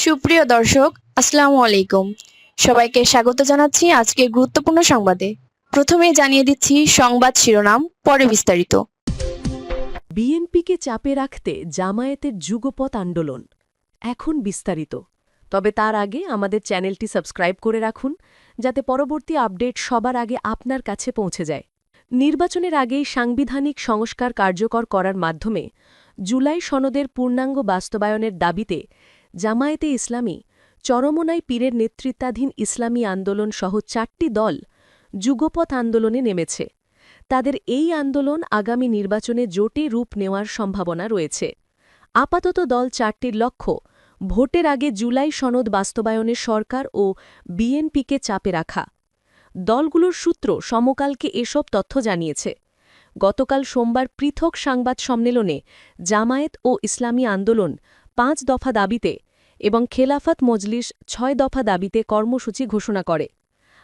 সুপ্রিয় দর্শক, আসসালামু আলাইকুম। সবাইকে স্বাগত জানাচ্ছি আজকের গুরুত্বপূর্ণ সংবাদে। প্রথমেই জানিয়ে দিচ্ছি সংবাদ শিরোনাম, পরে বিস্তারিত। বিএনপিকে চাপে রাখতে জামায়াতের যুগপৎ আন্দোলন, এখন বিস্তারিত। তবে তার আগে আমাদের চ্যানেলটি সাবস্ক্রাইব করে রাখুন, যাতে পরবর্তী আপডেট সবার আগে আপনার কাছে পৌঁছে যায়। নির্বাচনের আগেই সাংবিধানিক সংস্কার কার্যকর করার মাধ্যমে জুলাই সনদের পূর্ণাঙ্গ বাস্তবায়নের দাবিতে জামায়াতে ইসলামী, চরমোনাই পীরের নেতৃত্বাধীন ইসলামী আন্দোলন সহ ৪টি দল যুগপৎ আন্দোলনে নেমেছে। তাদের এই আন্দোলন আগামী নির্বাচনে জোটে রূপ নেওয়ার সম্ভাবনা রয়েছে। আপাতত দল ৪টির লক্ষ্য ভোটের আগে জুলাই সনদ বাস্তবায়নে সরকার ও বিএনপিকে চাপে রাখা। দলগুলোর সূত্র সমকালকে এসব তথ্য জানিয়েছে। গতকাল সোমবার পৃথক সংবাদ সম্মেলনে জামায়াত ও ইসলামী আন্দোলন ৫ দফা দাবিতে এবং খেলাফত মজলিস ৬ দফা দাবিতে কর্মসূচি ঘোষণা করে।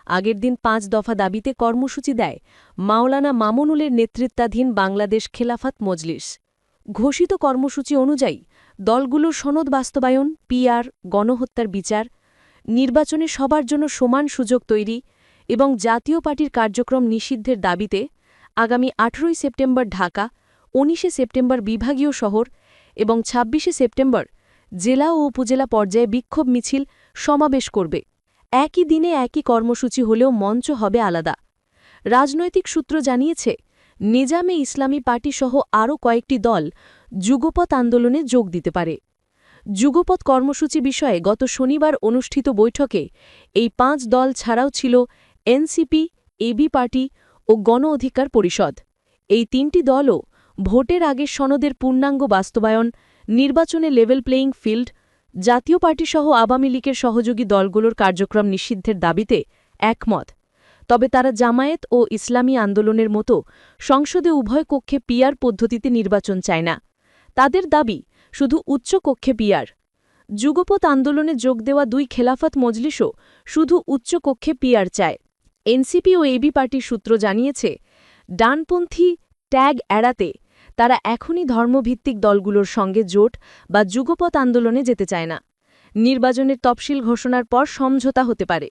আগের দিন ৫ দফা দাবিতে কর্মসূচি দেয় মাওলানা মামুনুলের নেতৃত্বাধীন বাংলাদেশ খেলাফত মজলিস। ঘোষিত কর্মসূচি অনুযায়ী দলগুলোর সনদ বাস্তবায়ন, পিআর, গণহত্যার বিচার, নির্বাচনে সবার জন্য সমান সুযোগ তৈরি এবং জাতীয় পার্টির কার্যক্রম নিষিদ্ধের দাবিতে আগামী ১৮ সেপ্টেম্বর ঢাকা, ১৯ সেপ্টেম্বর বিভাগীয় শহর এবং ২৬ সেপ্টেম্বর জেলা ও উপজেলা পর্যায়ে বিক্ষোভ মিছিল, সমাবেশ করবে। একই দিনে একই কর্মসূচি হলেও মঞ্চ হবে আলাদা। রাজনৈতিক সূত্র জানিয়েছে, নিজামে ইসলামী পার্টিসহ আরও কয়েকটি দল যুগপৎ আন্দোলনে যোগ দিতে পারে। যুগপৎ কর্মসূচি বিষয়ে গত শনিবার অনুষ্ঠিত বৈঠকে এই ৫ দল ছাড়াও ছিল এনসিপি, এবি পার্টি ও গণ অধিকার পরিষদ। এই ৩টি দলও ভোটের আগের সনদের পূর্ণাঙ্গ বাস্তবায়ন, নির্বাচনে লেভেল প্লেয়িং ফিল্ড, জাতীয় পার্টিসহ আওয়ামী লীগের সহযোগী দলগুলোর কার্যক্রম নিষিদ্ধের দাবিতে একমত। তবে তারা জামায়াত ও ইসলামী আন্দোলনের মতো সংসদে উভয় কক্ষে পিআর পদ্ধতিতে নির্বাচন চায় না। তাদের দাবি শুধু উচ্চ কক্ষে পিআর। যুগপৎ আন্দোলনে যোগ দেওয়া ২ খেলাফত মজলিসও শুধু উচ্চ কক্ষে পিআর চায়। এনসিপি ও এবি পার্টির সূত্র জানিয়েছে, ডানপন্থী ট্যাগ এড়াতে তারা এখনই ধর্মভিত্তিক দলগুলোর সঙ্গে জোট বা যুগপৎ আন্দোলনে যেতে চায় না। নির্বাচনের তফসিল ঘোষণার পর সমঝোতা হতে পারে।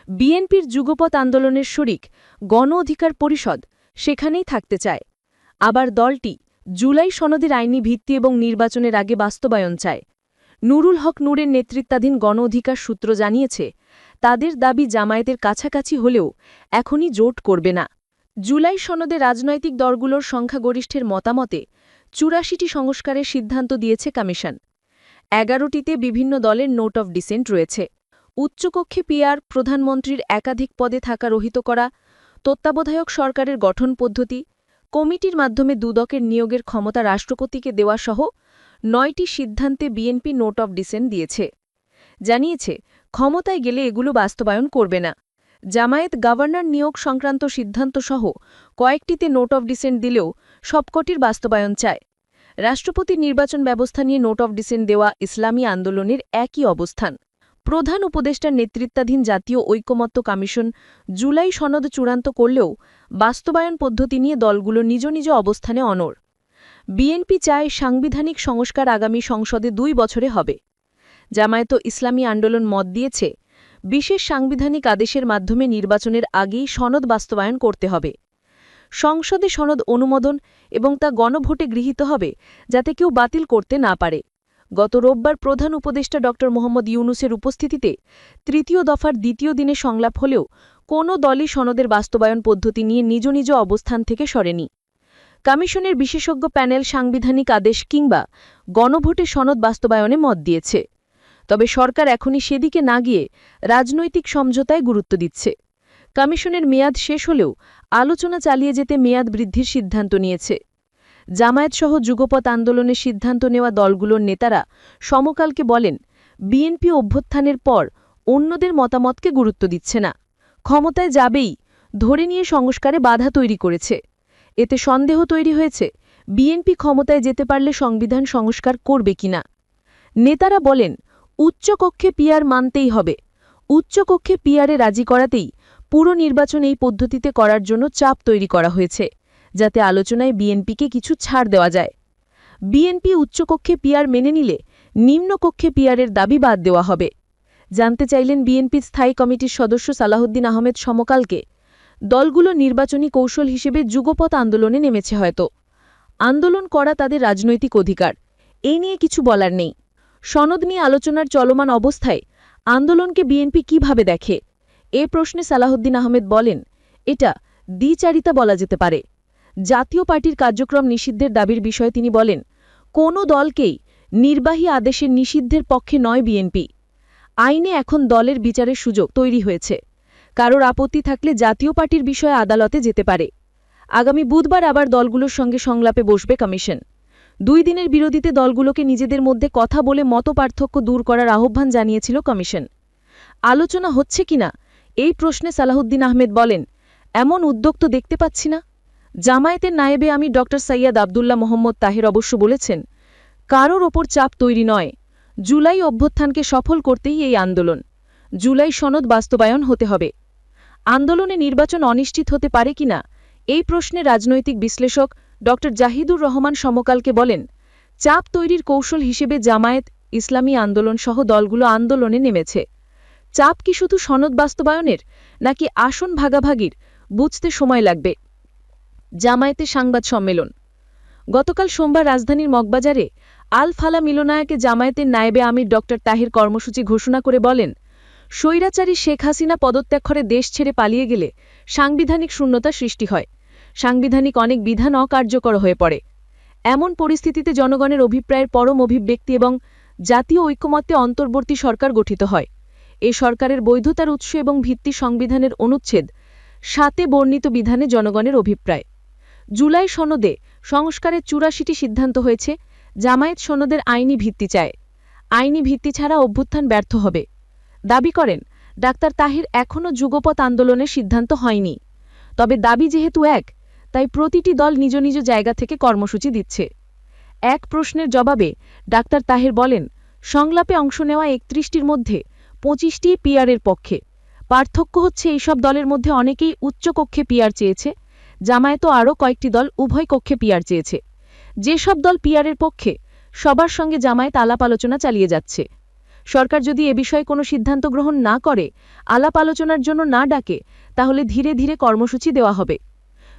বিএনপির যুগপৎ আন্দোলনের শরিক গণ অধিকার পরিষদ সেখানেই থাকতে চায়। আবার দলটি জুলাই সনদের আইনি ভিত্তি এবং নির্বাচনের আগে বাস্তবায়ন চায়। নুরুল হক নূরের নেতৃত্বাধীন গণ অধিকার সূত্র জানিয়েছে, তাদের দাবি জামায়াতের কাছাকাছি হলেও এখনই জোট করবে না। জুলাই সনদে রাজনৈতিক দলগুলোর সংখ্যাগরিষ্ঠের মতামতে ৮৪টি সংস্কারের সিদ্ধান্ত দিয়েছে কমিশন। ১১টিতে বিভিন্ন দলের নোট অফ ডিসেন্ট রয়েছে। উচ্চকক্ষে পিআর, প্রধানমন্ত্রীর একাধিক পদে থাকা রহিত করা, তত্ত্বাবধায়ক সরকারের গঠন পদ্ধতি, কমিটির মাধ্যমে দুদকের নিয়োগের ক্ষমতা রাষ্ট্রপতিকে দেওয়াসহ ৯টি সিদ্ধান্তে বিএনপি নোট অফ ডিসেন্ট দিয়েছে। জানিয়েছে, ক্ষমতায় গেলে এগুলো বাস্তবায়ন করবে না। জামায়াত গভর্নর নিয়োগ সংক্রান্ত সিদ্ধান্তসহ কয়েকটিতে নোট অফ ডিসেন্ট দিলেও সবকটির বাস্তবায়ন চায়। রাষ্ট্রপতি নির্বাচন ব্যবস্থা নিয়ে নোট অফ ডিসেন্ট দেওয়া ইসলামী আন্দোলনের একই অবস্থান। প্রধান উপদেষ্টার নেতৃত্বাধীন জাতীয় ঐকমত্য কমিশন জুলাই সনদ চূড়ান্ত করলেও বাস্তবায়ন পদ্ধতি নিয়ে দলগুলো নিজ নিজ অবস্থানে অনড়। বিএনপি চায় সাংবিধানিক সংস্কার আগামী সংসদে ২ বছরে হবে। জামায়াত ইসলামী আন্দোলন মত দিয়েছে, বিশেষ সাংবিধানিক আদেশের মাধ্যমে নির্বাচনের আগেই সনদ বাস্তবায়ন করতে হবে। সংসদে সনদ অনুমোদন এবং তা গণভোটে গৃহীত হবে, যাতে কেউ বাতিল করতে না পারে। গত রোববার প্রধান উপদেষ্টা ড. মোহাম্মদ ইউনূসের উপস্থিতিতে ৩য় দফার দ্বিতীয় দিনে সংলাপ হলেও কোনো দলই সনদের বাস্তবায়ন পদ্ধতি নিয়ে নিজ নিজ অবস্থান থেকে সরেনি। কমিশনের বিশেষজ্ঞ প্যানেল সাংবিধানিক আদেশ কিংবা গণভোটে সনদ বাস্তবায়নে মত দিয়েছে। তবে সরকার এখনই সেদিকে না গিয়ে রাজনৈতিক সমঝোতায় গুরুত্ব দিচ্ছে। কমিশনের মেয়াদ শেষ হলেও আলোচনা চালিয়ে যেতে মেয়াদ বৃদ্ধির সিদ্ধান্ত নিয়েছে। জামায়াতসহ যুগপৎ আন্দোলনের সিদ্ধান্ত নেওয়া দলগুলোর নেতারা সমকালকে বলেন, বিএনপি অভ্যুত্থানের পর অন্যদের মতামতকে গুরুত্ব দিচ্ছে না, ক্ষমতায় যাবেই ধরে নিয়ে সংস্কারে বাধা তৈরি করেছে। এতে সন্দেহ তৈরি হয়েছে, বিএনপি ক্ষমতায় যেতে পারলে সংবিধান সংস্কার করবে কিনা। নেতারা বলেন, উচ্চকক্ষে পিআর মানতেই হবে। উচ্চকক্ষে পিআরে রাজি করাতেই পুরো নির্বাচন এই পদ্ধতিতে করার জন্য চাপ তৈরি করা হয়েছে, যাতে আলোচনায় বিএনপিকে কিছু ছাড় দেওয়া যায়। বিএনপি উচ্চকক্ষে পিআর মেনে নিলে নিম্নকক্ষে পিআরের দাবি বাদ দেওয়া হবে। জানতে চাইলেন বিএনপির স্থায়ী কমিটির সদস্য সালাহুদ্দিন আহমেদ সমকালকে। দলগুলো নির্বাচনী কৌশল হিসেবে যুগপৎ আন্দোলনে নেমেছে হয়তো। আন্দোলন করা তাদের রাজনৈতিক অধিকার, এই নিয়ে কিছু বলার নেই। সনদ নিয়ে আলোচনার চলমান অবস্থায় আন্দোলনকে বিএনপি কিভাবে দেখে, এ প্রশ্নে সালাহুদ্দিন আহমেদ বলেন, এটা দ্বিচারিতা বলা যেতে পারে। জাতীয় পার্টির কার্যক্রম নিষিদ্ধের দাবির বিষয়ে তিনি বলেন, কোনো দলকেই নির্বাহী আদেশের নিষিদ্ধের পক্ষে নয় বিএনপি। আইনে এখন দলের বিচারের সুযোগ তৈরি হয়েছে। কারোর আপত্তি থাকলে জাতীয় পার্টির বিষয়ে আদালতে যেতে পারে। আগামী বুধবার আবার দলগুলোর সঙ্গে সংলাপে বসবে কমিশন। 2 দিনের বিরতিতে দলগুলোকে নিজেদের মধ্যে কথা বলে মতপার্থক্য দূর করার আহ্বান জানিয়েছিল কমিশন। আলোচনা হচ্ছে কিনা এই প্রশ্নে সালাহুদ্দিন আহমেদ বলেন, এমন উদ্যোগ তো দেখতে পাচ্ছি না। জামায়াতের নায়েবে আমির ড. সৈয়দ আবদুল্লাহ মোহাম্মদ তাহের অবশ্য বলেছেন, কারোর ওপর চাপ তৈরি নয়। জুলাই অভ্যুত্থানকে সফল করতেই এই আন্দোলন। জুলাই সনদ বাস্তবায়ন হতে হবে। আন্দোলনে নির্বাচন অনিশ্চিত হতে পারে কিনা এই প্রশ্নে রাজনৈতিক বিশ্লেষক ড. জাহিদুর রহমান সমকালকে বলেন, চাপ তৈরির কৌশল হিসেবে জামায়াত ইসলামী আন্দোলন সহ দলগুলো আন্দোলনে নেমেছে। চাপ কি শুধু সনদ বাস্তবায়নের নাকি আসন ভাগাভাগির বুঝতে সময় লাগবে। জামায়াতের সংবাদ সম্মেলন। গতকাল সোমবার রাজধানীর মগবাজারে আল ফালা মিলনায়কে জামায়াতের নায়েবে আমির ড. তাহের কর্মসূচি ঘোষণা করে বলেন, স্বৈরাচারী শেখ হাসিনা পদত্যাগ করে দেশ ছেড়ে পালিয়ে গেলে সাংবিধানিক শূন্যতা সৃষ্টি হয়। সাংবিধানিক অনেক বিধান অকার্যকর হয়ে পড়ে। এমন পরিস্থিতিতে জনগণের অভিপ্রায়ের পরম অভিব্যক্তি এবং জাতীয় ঐক্যমত্যে অন্তর্বর্তী সরকার গঠিত হয়। এ সরকারের বৈধতার উৎস এবং ভিত্তি সংবিধানের অনুচ্ছেদ 7 বর্ণিত বিধানে জনগণের অভিপ্রায়। জুলাই সনদে সংস্কারের 84টি সিদ্ধান্ত হয়েছে। জামায়াত সনদের আইনি ভিত্তি চায়। আইনি ভিত্তি ছাড়া অভ্যুত্থান ব্যর্থ হবে। দাবি করেন, ডাক্তার তাহির এখনও যুগপৎ আন্দোলনের সিদ্ধান্ত হয়নি। তবে দাবি যেহেতু এক, তাই প্রতিটি দল নিজ নিজ জায়গা থেকে কর্মসূচি দিচ্ছে। এক প্রশ্নের জবাবে ডাক্তার তাহের বলেন, সংলাপে অংশ নেওয়া 31টির মধ্যে 25টি পিআরের পক্ষে। পার্থক্য হচ্ছে এইসব দলের মধ্যে অনেকেই উচ্চকক্ষে পিআর চেয়েছে। জামায়াতও আরও কয়েকটি দল উভয় কক্ষে পিআর চেয়েছে। যেসব দল পিআরের পক্ষে সবার সঙ্গে জামায়াত আলাপ আলোচনা চালিয়ে যাচ্ছে। সরকার যদি এ বিষয়ে কোনো সিদ্ধান্ত গ্রহণ না করে, আলাপ আলোচনার জন্য না ডাকে, তাহলে ধীরে ধীরে কর্মসূচি দেওয়া হবে।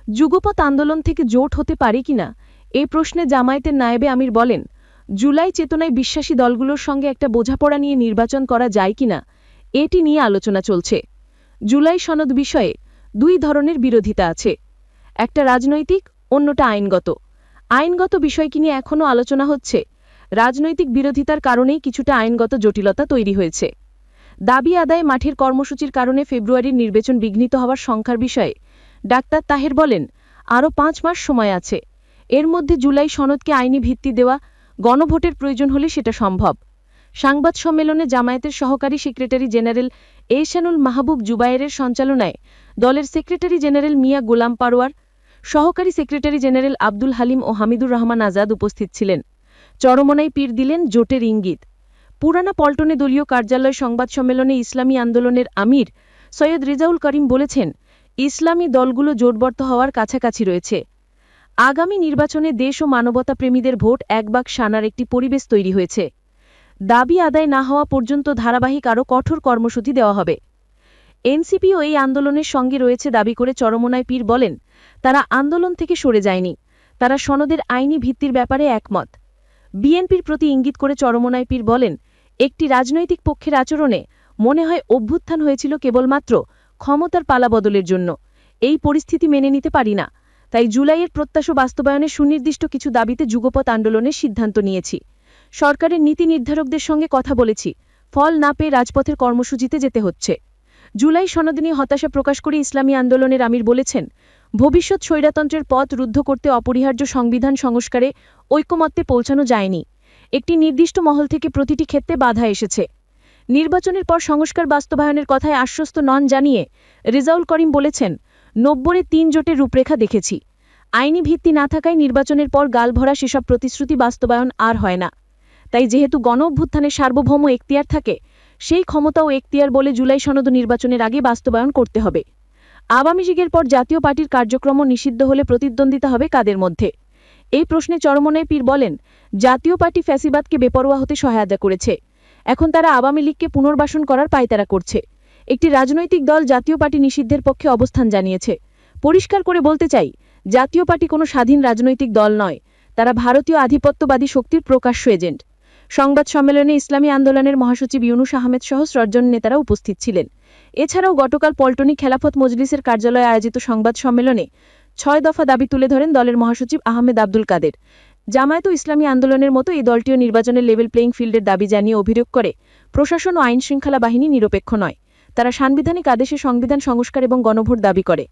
যুগপৎ আন্দোলন থেকে জোট হতে পারে কিনা এই প্রশ্নে জামায়াতের নায়েবে আমির বলেন, জুলাই চেতনায় বিশ্বাসী দলগুলোর সঙ্গে একটা বোঝাপড়া নিয়ে নির্বাচন করা যায় কিনা এটি নিয়ে আলোচনা চলছে। জুলাই সনদ বিষয়ে 2 ধরনের বিরোধিতা আছে, একটা রাজনৈতিক, অন্যটা আইনগত। আইনগত বিষয়টি নিয়ে এখনও আলোচনা হচ্ছে। রাজনৈতিক বিরোধিতার কারণেই কিছুটা আইনগত জটিলতা তৈরি হয়েছে। দাবি আদায় মাঠের কর্মসূচির কারণে ফেব্রুয়ারির নির্বাচন বিঘ্নিত হওয়ার সংখ্যার বিষয়ে ডাক্তার তাহের বলেন, আরও 5 মাস সময় আছে। এর মধ্যে জুলাই সনদকে আইনি ভিত্তি দেওয়া, গণভোটের প্রয়োজন হলে সেটা সম্ভব। সংবাদ সম্মেলনে জামায়াতের সহকারী সেক্রেটারি জেনারেল এহসানুল মাহবুব জুবায়েরের সঞ্চালনায় দলের সেক্রেটারি জেনারেল মিয়া গোলাম পারোয়ার, সহকারী সেক্রেটারি জেনারেল আব্দুল হালিম ও হামিদুর রহমান আজাদ উপস্থিত ছিলেন। চরমোনাই পীর দিলেন জোটের ইঙ্গিত। পুরানা পল্টনে দলীয় কার্যালয় সংবাদ সম্মেলনে ইসলামী আন্দোলনের আমির সৈয়দ রেজাউল করিম বলেছেন, ইসলামী দলগুলো জোটবদ্ধ হওয়ার কাছাকাছি রয়েছে। আগামী নির্বাচনে দেশ ও মানবতাপ্রেমীদের ভোট এক বাক্স আনার একটি পরিবেশ তৈরি হয়েছে। দাবি আদায় না হওয়া পর্যন্ত ধারাবাহিক আরও কঠোর কর্মসূচি দেওয়া হবে। এনসিপিও এই আন্দোলনের সঙ্গে রয়েছে দাবি করে চরমোনাই পীর বলেন, তারা আন্দোলন থেকে সরে যায়নি, তারা সনদের আইনি ভিত্তির ব্যাপারে একমত। বিএনপির প্রতি ইঙ্গিত করে চরমোনাই পীর বলেন, একটি রাজনৈতিক পক্ষের আচরণে মনে হয় অভ্যুত্থান হয়েছিল কেবলমাত্র ক্ষমতার পালাবদলের জন্য। এই পরিস্থিতি মেনে নিতে পারি না। তাই জুলাইয়ের প্রত্যাশা বাস্তবায়নে সুনির্দিষ্ট কিছু দাবিতে যুগপৎ আন্দোলনের সিদ্ধান্ত নিয়েছি। সরকারের নীতি নির্ধারকদের সঙ্গে কথা বলেছি। ফল না পেয়ে রাজপথের কর্মসূচিতে যেতে হচ্ছে। জুলাই সনদ নিয়ে হতাশা প্রকাশ করে ইসলামী আন্দোলনের আমির বলেছেন, ভবিষ্যৎ স্বৈরতন্ত্রের পথ রুদ্ধ করতে অপরিহার্য সংবিধান সংস্কারে ঐকমত্যে পৌঁছানো যায়নি। একটি নির্দিষ্ট মহল থেকে প্রতিটি ক্ষেত্রে বাধা এসেছে। নির্বাচনের পর সংস্কার বাস্তবায়নের কথায় আশ্বস্ত নন জানিয়ে রেজাউল করিম বলেছেন, 90-এ 3 জোটের রূপরেখা দেখেছি। আইনি ভিত্তি না থাকায় নির্বাচনের পর গালভরা সেসব প্রতিশ্রুতি বাস্তবায়ন আর হয় না। তাই যেহেতু গণ অভ্যুত্থানের সার্বভৌম এখতিয়ার থাকে, সেই ক্ষমতা ও এখতিয়ার বলে জুলাই সনদ নির্বাচনের আগে বাস্তবায়ন করতে হবে। আওয়ামী লীগের পর জাতীয় পার্টির কার্যক্রম নিষিদ্ধ হলে প্রতিদ্বন্দ্বিতা হবে কাদের মধ্যে? এই প্রশ্নে চরমোনাই পীর বলেন, জাতীয় পার্টি ফ্যাসিবাদকে বেপরোয়া হতে সহায়তা করেছে। এখন তারা আওয়ামী লীগকে পুনর্বাসন করার পায়তারা করছে। একটি রাজনৈতিক দল জাতীয় পার্টি নিষিদ্ধের পক্ষে অবস্থান জানিয়েছে। পরিষ্কার করে বলতে চাই, জাতীয় পার্টি কোনো স্বাধীন রাজনৈতিক দল নয়, তারা ভারতীয় আধিপত্যবাদী শক্তির প্রকাশ্য এজেন্ট। সংবাদ সম্মেলনে ইসলামী আন্দোলনের মহাসচিব ইউনুস আহমেদ সহ ৬০ জন নেতারা উপস্থিত ছিলেন। এছাড়াও গতকাল পল্টনী খেলাফত মজলিসের কার্যালয়ে আয়োজিত সংবাদ সম্মেলনে ৬ দফা দাবি তুলে ধরেন দলের মহাসচিব আহমেদ আব্দুল কাদের। জামায়াত ও ইসলামী আন্দোলনের মতো এই দলটিও নির্বাচনের লেভেল প্লেইং ফিল্ডের দাবি জানিয়ে অভিযোগ করে, প্রশাসন ও আইন শৃঙ্খলা বাহিনী নিরপেক্ষ নয়, তারা সাংবিধানিক আদেশে সংবিধান সংস্কার এবং গণভোট দাবি করে।